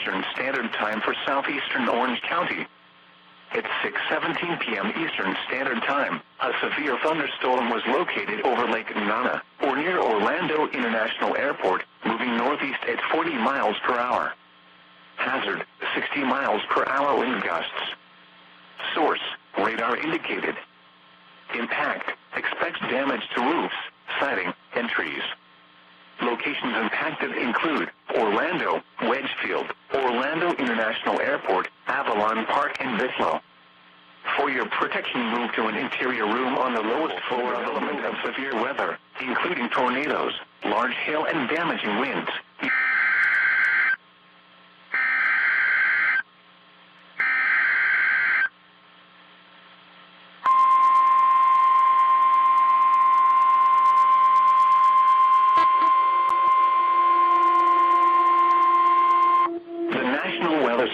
Eastern Standard Time for southeastern Orange County. At 6:17 p.m. Eastern Standard Time, a severe thunderstorm was located over Lake Nana, or near Orlando International Airport, moving northeast at 40 miles per hour. Hazard, 60 miles per hour wind gusts. Source, radar indicated. Impact, expects damage to roofs, siding, and trees. Locations impacted include Orlando, Wedgefield, Orlando International Airport, Avalon Park, and Bislow. For your protection, move to an interior room on the lowest floor of element of severe weather, including tornadoes, large hail, and damaging winds.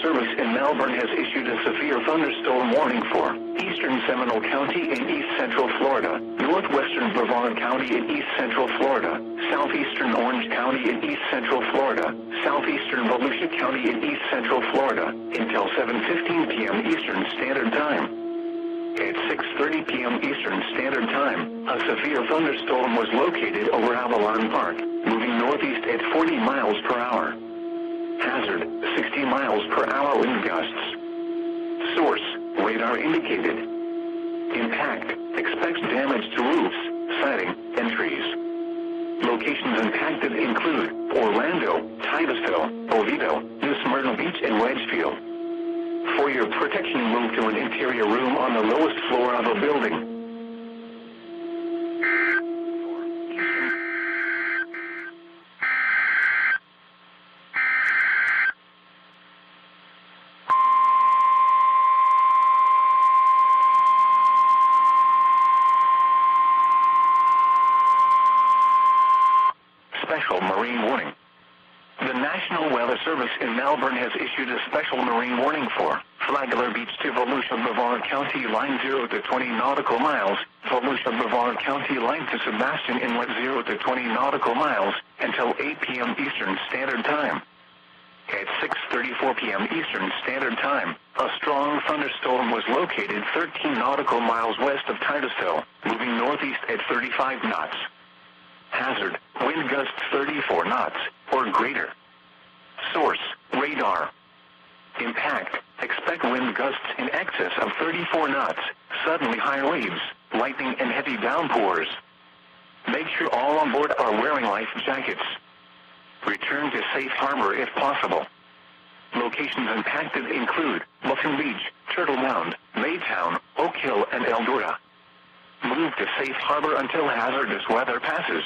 Service in Melbourne has issued a severe thunderstorm warning for eastern Seminole County in east central Florida, northwestern Brevard County in east central Florida, southeastern Orange County in east central Florida, southeastern Volusia County in east central Florida, until 7:15 p.m. Eastern Standard Time. At 6:30 p.m. Eastern Standard Time, a severe thunderstorm was located over Avalon Park, moving northeast at 40 miles per hour. Hazard, 60 miles per hour wind gusts. Source, radar indicated. Impact, expects damage to roofs, siding, and trees. Locations impacted include Orlando, Titusville, Oviedo, New Smyrna Beach, and Wedgefield. For your protection, move to an interior room on the lowest floor of a building. Special Marine Warning. The National Weather Service in Melbourne has issued a special marine warning for Flagler Beach to Volusia Brevard County line 0 to 20 nautical miles, Volusia Brevard County line to Sebastian Inlet 0 to 20 nautical miles, until 8 p.m. Eastern Standard Time. At 6:34 p.m. Eastern Standard Time, a strong thunderstorm was located 13 nautical miles west of Titusville, moving northeast at 35 knots. Hazard, wind gusts 34 knots, or greater. Source, radar. Impact, expect wind gusts in excess of 34 knots, suddenly high waves, lightning, and heavy downpours. Make sure all on board are wearing life jackets. Return to safe harbor if possible. Locations impacted include Buffalo Beach, Turtle Mound, Maytown, Oak Hill, and Eldora. Move to safe harbor until hazardous weather passes.